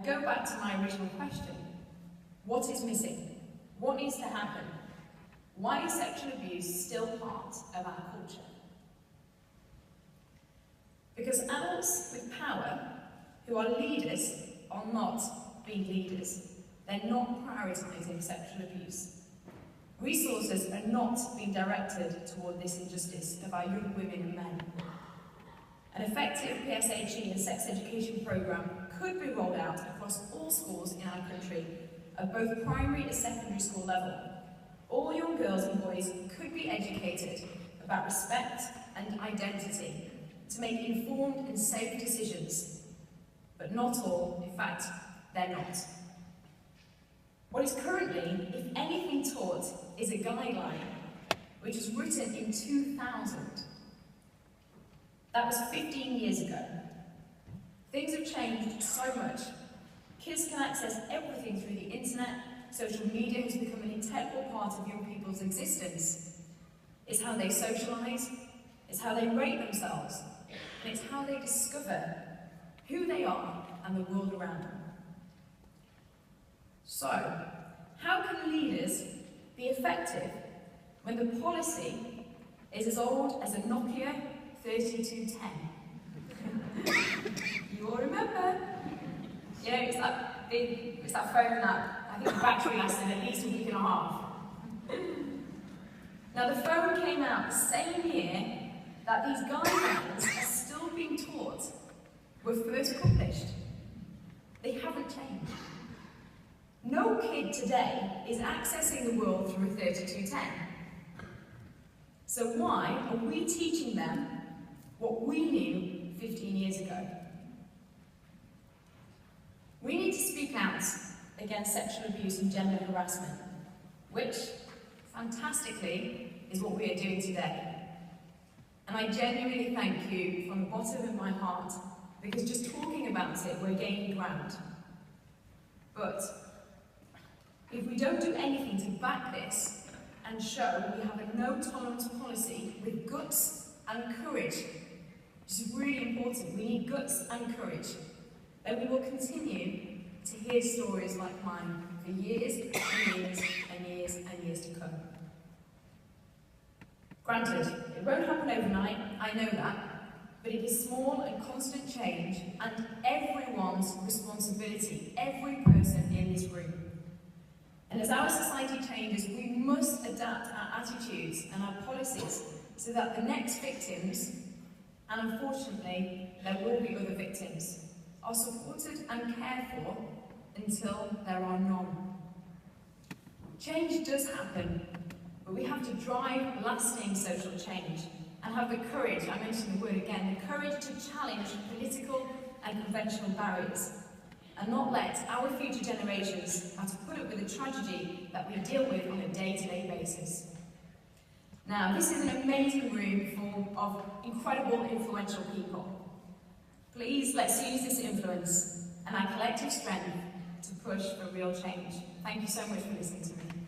go back to my original question. What is missing? What needs to happen? Why is sexual abuse still part of our culture? Because adults with power, who are leaders, are not being leaders. They're not prioritising sexual abuse. Resources are not being directed toward this injustice of our young women and men. An effective PSHE and sex education programme could be rolled out across all schools in our country at both primary and secondary school level. All young girls and boys could be educated about respect and identity to make informed and safe decisions. But not all, in fact, they're not. What is currently, if anything, taught is a guideline which was written in 2000. That was 15 years ago. Things have changed so much. Kids can access everything through the internet. Social media has become an integral part of young people's existence. It's how they socialise, it's how they rate themselves, and it's how they discover who they are and the world around them. So, how can leaders be effective when the policy is as old as a Nokia 3210? You all remember? You know, it's that phone that I think the battery lasted at least a week and a half. Now, the phone came out the same year that these guidelines are still being taught were first published. They haven't changed. No kid today is accessing the world through a 3210. So why are we teaching them what we knew 15 years ago? We need to speak out against sexual abuse and gender harassment, which, fantastically, is what we are doing today. And I genuinely thank you from the bottom of my heart, because just talking about it, we're gaining ground. But if we don't do anything to back this and show we have a no-tolerance policy with guts and courage, which is really important, we need guts and courage, then we will continue to hear stories like mine for years and years and years and years to come. Granted, it won't happen overnight, I know that, but it is small and constant change and everyone's responsibility, every person in this room. And as our society changes, we must adapt our attitudes and our policies so that the next victims, and unfortunately there will be other victims, are supported and cared for until there are none. Change does happen, but we have to drive lasting social change and have the courage, I mentioned the word again, the courage to challenge political and conventional barriers and not let our future generations have to put up with the tragedy that we deal with on a day-to-day basis. Now, this is an amazing room full of incredible, influential people. Please, let's use this influence and our collective strength to push for real change. Thank you so much for listening to me.